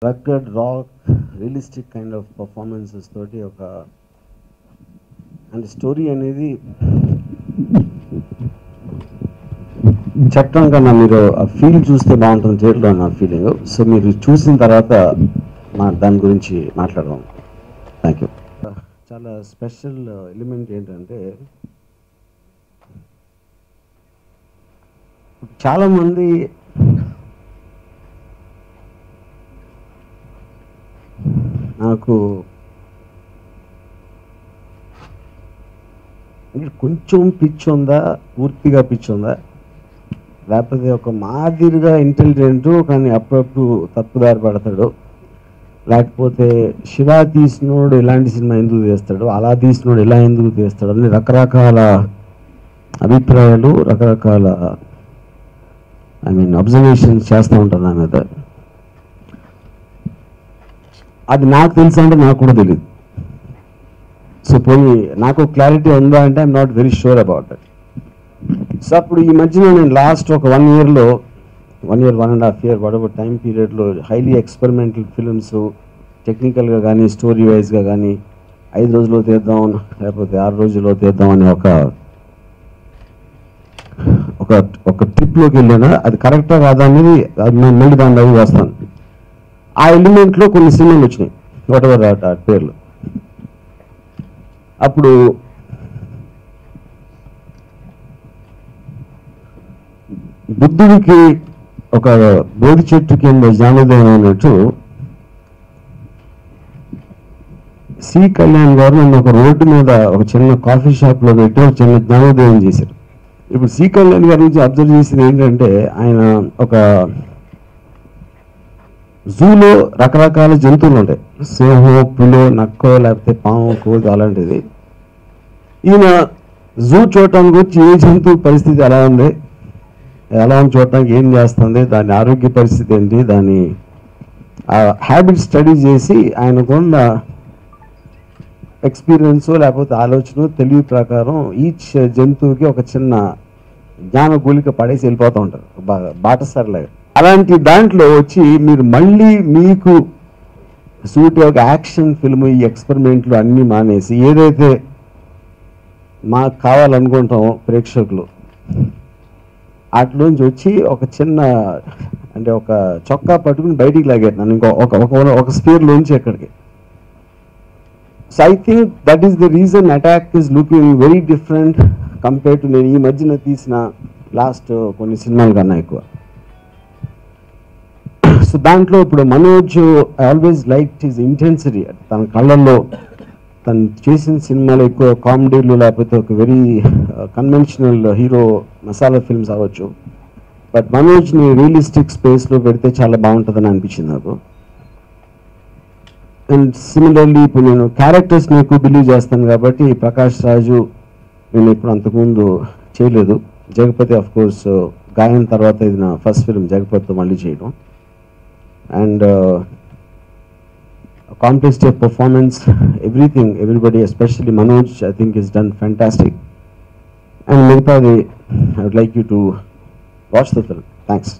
rugged, raw, realistic kind of performances తోటి ఒక and story అనేది చట్టం కన్నా మీరు ఆ ఫీల్ చూస్తే బాగుంటుంది థియేటర్లో నా ఫీలింగ్. సో మీరు చూసిన తర్వాత దాని గురించి మాట్లాడదాం. Thank you. చాలా స్పెషల్ ఎలిమెంట్ ఏంటంటే చాలామంది నాకు కొంచెం పిచ్చి ఉందా, పూర్తిగా పిచ్చి ఉందా, లేకపోతే ఒక మాదిరిగా ఇంటెలిజెంట్ కానీ అప్పుడప్పుడు తప్పుదారి పడతాడు, లేకపోతే శివ తీసినోడు ఇలాంటి సినిమా ఎందుకు తీస్తాడు, అలా తీసినోడు ఇలా ఎందుకు తీస్తాడు అని రకరకాల అభిప్రాయాలు, రకరకాల అబ్జర్వేషన్స్ చేస్తూ ఉంటాను నా మీద. అది నాకు తెలుసు అంటే నాకు కూడా తెలియదు. సో పోనీ నాకు క్లారిటీ ఉందా అంటే I'm not very sure about that. So అప్పుడు ఈ మధ్యన నేను లాస్ట్ ఒక 1 yearలో 1 year 1.5 year వాట్ టైం పీరియడ్లో హైలీ ఎక్స్పెరిమెంటల్ ఫిల్మ్స్ టెక్నికల్గా కానీ స్టోరీ వైజ్గా కానీ 5 రోజుల్లో తీద్దాం లేకపోతే 6 రోజుల్లో తీద్దాం అని ఒక ట్రిప్లోకి వెళ్ళినా అది కరెక్టా కాదా అనేది నేను మళ్ళీ దాని దగ్గర వస్తాను. ఆ ఎలిమెంట్లో కొన్ని సినిమాలు వచ్చినాయి, వాట్ ఎవర్ ఆ పేర్లు. అప్పుడు బుద్ధుడికి ఒక బోధి చెట్టు కింద జ్ఞానోదయం అన్నట్టు సి కళ్యాణ్ గారు నన్ను ఒక రోడ్డు మీద ఒక చిన్న కాఫీ షాప్లో పెట్టి ఒక చిన్న జ్ఞానోదయం చేశారు. ఇప్పుడు సి కళ్యాణ్ గారి నుంచి అబ్జర్వ్ చేసింది ఏంటంటే, ఆయన ఒక జూలో రకరకాల జంతువులు ఉంటాయి, సింహం, పులో, నక్కో, లేకపోతే పాము, కోతి అలాంటిది. ఈయన జూ చూడటానికి వచ్చి ఏ జంతువు పరిస్థితి ఎలా ఉంది, ఎలా ఉంది చూడటానికి ఏం చేస్తుంది, దాని ఆరోగ్య పరిస్థితి ఏంటి, దాని హ్యాబిట్ స్టడీ చేసి ఆయనకున్న ఎక్స్పీరియన్స్ లేకపోతే ఆలోచన తెలివి ప్రకారం ఈచ్ జంతువుకి ఒక చిన్న జ్ఞాన గూలిక పడేసి వెళ్ళిపోతూ ఉంటారు బాటసారిలాగా. అలాంటి దాంట్లో వచ్చి మీరు మళ్ళీ మీకు సూటి ఒక యాక్షన్ ఫిల్మ్ ఈ ఎక్స్పెరిమెంట్లు అన్నీ మానేసి ఏదైతే మాకు కావాలనుకుంటామో ప్రేక్షకులు వాటిలోంచి వచ్చి ఒక చిన్న అంటే ఒక చొక్కా పట్టుకుని బయటికి లాగారు నన్ను ఇంకో ఒక స్పీర్లోంచి ఎక్కడికి. So I think that is the reason attack is looking very different compare to నేను ఈ మధ్యన తీసిన లాస్ట్ కొన్ని సినిమాల కన్నా ఎక్కువ. సో దాంట్లో ఇప్పుడు Manoj I always like his intensity, తన కళ్ళల్లో తను చేసిన సినిమాలు ఎక్కువ కామెడీలు లేకపోతే ఒక very conventional hero masala films అవ్వచ్చు, బట్ మనోజ్ని రియలిస్టిక్ స్పేస్లో పెడితే చాలా బాగుంటుందని అనిపించింది నాకు. అండ్ సిమిలర్లీ ఇప్పుడు నేను క్యారెక్టర్స్ని ఎక్కువ బిలీవ్ చేస్తాను కాబట్టి ప్రకాష్ రాజు నేను ఇప్పుడు అంతకుముందు చేయలేదు. జగపతి ఆఫ్ కోర్స్ గాయం తర్వాత ఇది నా ఫస్ట్ ఫిల్మ్ జగపతితో మళ్ళీ చేయడం. And complexity of performance, everything, everybody, especially Manoj, I think has done fantastic. And Mirpadi, I would like you to watch the film. Thanks.